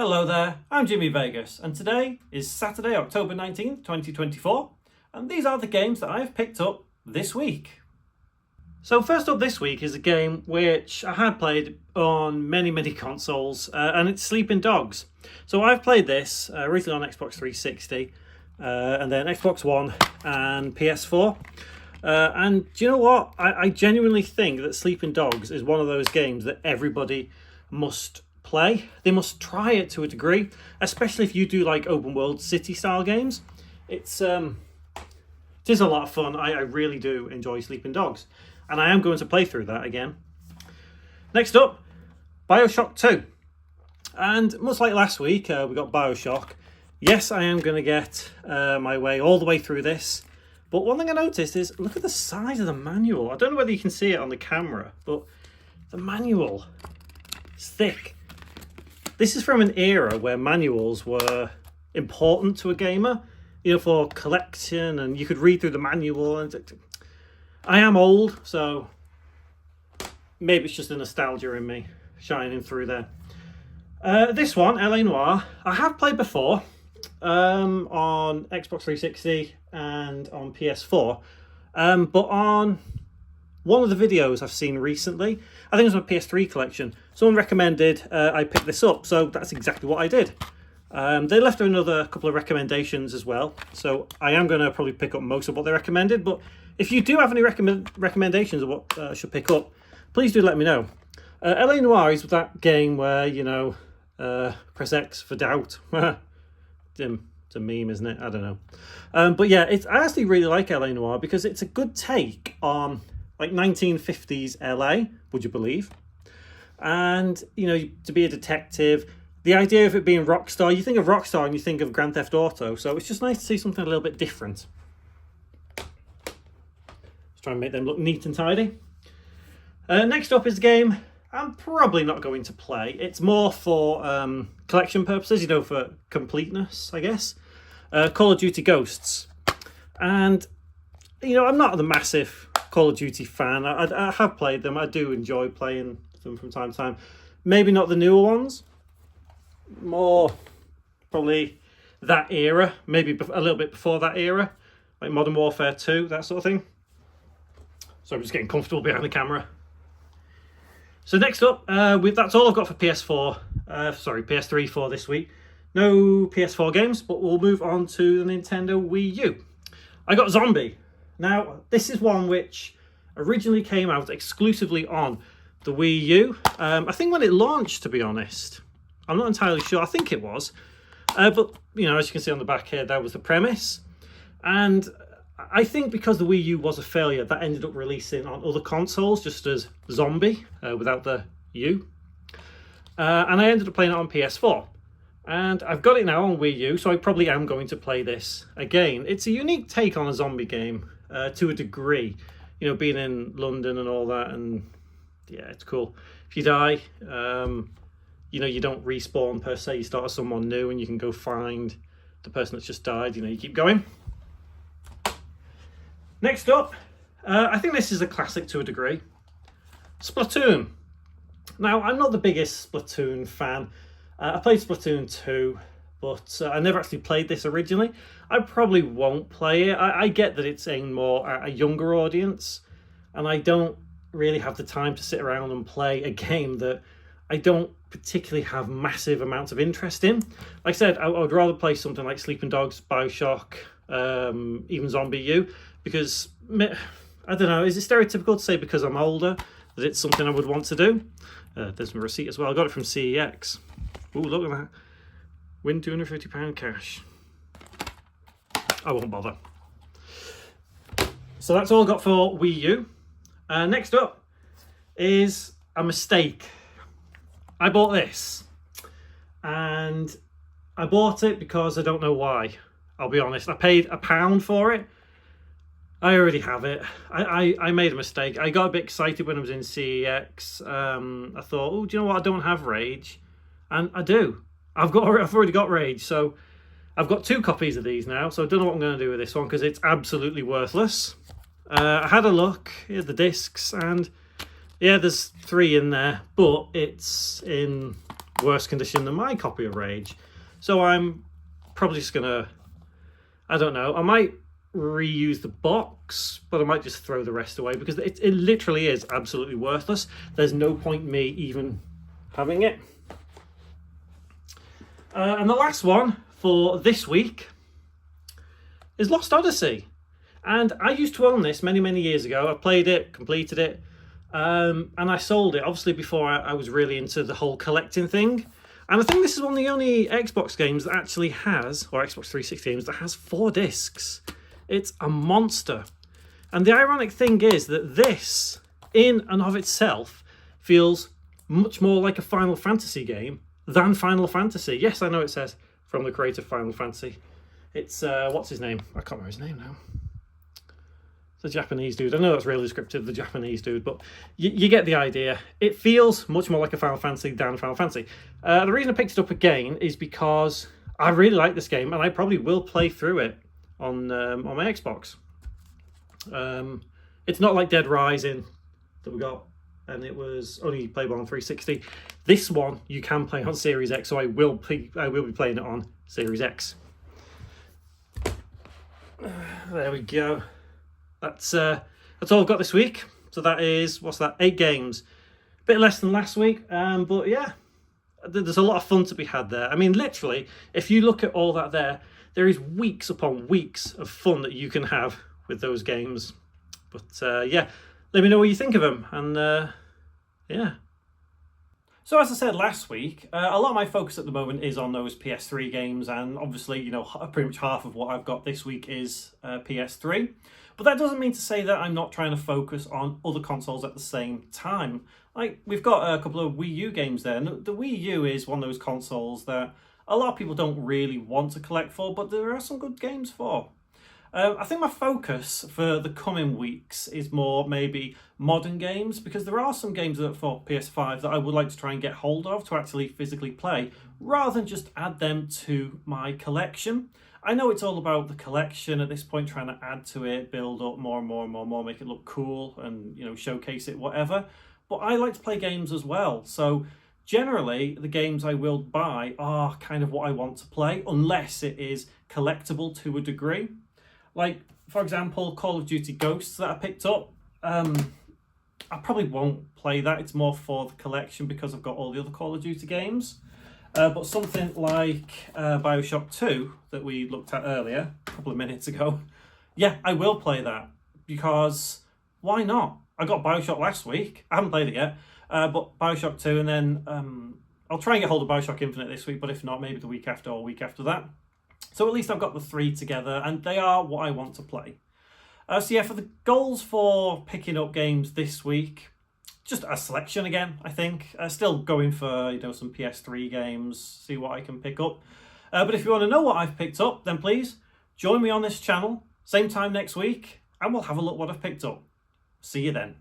Hello there, I'm Jimmy Vegas, and today is Saturday, October 19th, 2024, and these are the games that I've picked up this week. So first up this week is a game which I had played on many consoles, and it's Sleeping Dogs. So I've played this originally on Xbox 360, and then Xbox One and PS4. And do you know what? I genuinely think that Sleeping Dogs is one of those games that everybody must play. They must try it to a degree, especially if you do like open world city style games. It is a lot of fun. I really do enjoy Sleeping Dogs, and I am going to play through that again. Next up, BioShock 2. And much like last week, we got BioShock. Yes, I am going to get my way all the way through this. But one thing I noticed is, look at the size of the manual. I don't know whether you can see it on the camera, but the manual is thick. This is from an era where manuals were important to a gamer, you know, for collection, and you could read through the manual. And I am old, so maybe it's just the nostalgia in me shining through there. This one, LA Noire, I have played before on Xbox 360 and on PS4, but on one of the videos I've seen recently, I think it was my PS3 collection, someone recommended I pick this up, so that's exactly what I did. They left another couple of recommendations as well, so I am going to probably pick up most of what they recommended, but if you do have any recommendations of what I should pick up, please do let me know. LA Noire is that game where, you know, press X for doubt. It's a meme, isn't it? I don't know. But yeah, I actually really like LA Noire because it's a good take on like 1950s LA, would you believe? And, you know, to be a detective, the idea of it being Rockstar, you think of Rockstar and you think of Grand Theft Auto, so it's just nice to see something a little bit different. Let's try and make them look neat and tidy. Next up is a game I'm probably not going to play. It's more for collection purposes, you know, for completeness, I guess. Call of Duty Ghosts. And, you know, I'm not the massive Call of Duty fan. I have played them. I do enjoy playing them from time to time. Maybe not the newer ones. More probably that era. Maybe a little bit before that era. Like Modern Warfare 2, that sort of thing. So I'm just getting comfortable behind the camera. So next up, that's all I've got for PS3 for this week. No PS4 games, but we'll move on to the Nintendo Wii U. I got Zombie. Now, this is one which originally came out exclusively on the Wii U. I think when it launched, to be honest. I'm not entirely sure. I think it was. But, you know, as you can see on the back here, that was the premise. And I think because the Wii U was a failure, that ended up releasing on other consoles just as Zombie, without the U. And I ended up playing it on PS4. And I've got it now on Wii U, so I probably am going to play this again. It's a unique take on a zombie game, to a degree. You know, being in London and all that, and yeah, it's cool. If you die, you know, you don't respawn per se, you start as someone new and you can go find the person that's just died, you know, you keep going. Next up, I think this is a classic to a degree. Splatoon. Now, I'm not the biggest Splatoon fan. I played Splatoon 2, but I never actually played this originally. I probably won't play it. I get that it's aimed more at a younger audience, and I don't really have the time to sit around and play a game that I don't particularly have massive amounts of interest in. Like I said, I would rather play something like Sleeping Dogs, BioShock, even Zombie U, because, I don't know, is it stereotypical to say because I'm older that it's something I would want to do? There's my receipt as well. I got it from CEX. Ooh, look at that. Win £250 cash. I won't bother. So that's all I got for Wii U. Next up is a mistake. I bought this. And I bought it because I don't know why. I'll be honest. I paid £1 for it. I already have it. I made a mistake. I got a bit excited when I was in CEX. I thought, oh, do you know what? I don't have Rage. And I do. I've already got Rage. So I've got 2 copies of these now. So I don't know what I'm going to do with this one because it's absolutely worthless. I had a look at the discs and yeah, there's 3 in there. But it's in worse condition than my copy of Rage. So I'm probably just gonna, I don't know, I might reuse the box, but I might just throw the rest away because it literally is absolutely worthless. There's no point in me even having it. And the last one for this week is Lost Odyssey. And I used to own this many years ago. I played it, completed it, and I sold it, obviously, before I was really into the whole collecting thing. And I think this is one of the only Xbox games that actually has, or Xbox 360 games, that has 4 discs. It's a monster. And the ironic thing is that this, in and of itself, feels much more like a Final Fantasy game than Final Fantasy. Yes, I know it says from the creator of Final Fantasy. It's, what's his name? I can't remember his name now. The Japanese dude. I know that's really descriptive, the Japanese dude, but you get the idea. It feels much more like a Final Fantasy than Final Fantasy. The reason I picked it up again is because I really like this game, and I probably will play through it on my Xbox. It's not like Dead Rising that we got, and it was only playable on 360. This one you can play on Series X, so I will be playing it on Series X. There we go. That's all I've got this week. So that is, what's that, 8 games. A bit less than last week, but yeah, there's a lot of fun to be had there. I mean, literally, if you look at all that there is weeks upon weeks of fun that you can have with those games. But yeah, let me know what you think of them, and yeah. So as I said last week, a lot of my focus at the moment is on those PS3 games, and obviously, you know, pretty much half of what I've got this week is PS3. But that doesn't mean to say that I'm not trying to focus on other consoles at the same time. Like, we've got a couple of Wii U games there, and the Wii U is one of those consoles that a lot of people don't really want to collect for, but there are some good games for. I think my focus for the coming weeks is more maybe modern games, because there are some games that for PS5 that I would like to try and get hold of to actually physically play, rather than just add them to my collection. I know it's all about the collection at this point, trying to add to it, build up more and more, make it look cool and, you know, showcase it, whatever. But I like to play games as well. So generally, the games I will buy are kind of what I want to play, unless it is collectible to a degree. Like, for example, Call of Duty Ghosts that I picked up. I probably won't play that. It's more for the collection because I've got all the other Call of Duty games. But something like Bioshock 2 that we looked at earlier, a couple of minutes ago, yeah, I will play that, because why not? I got Bioshock last week. I haven't played it yet, but Bioshock 2, and then I'll try and get hold of Bioshock Infinite this week, but if not, maybe the week after or week after that. So at least I've got the 3 together, and they are what I want to play. So yeah, for the goals for picking up games this week, just a selection again, I think. Still going for, you know, some PS3 games, see what I can pick up. But if you want to know what I've picked up, then please join me on this channel, same time next week, and we'll have a look what I've picked up. See you then.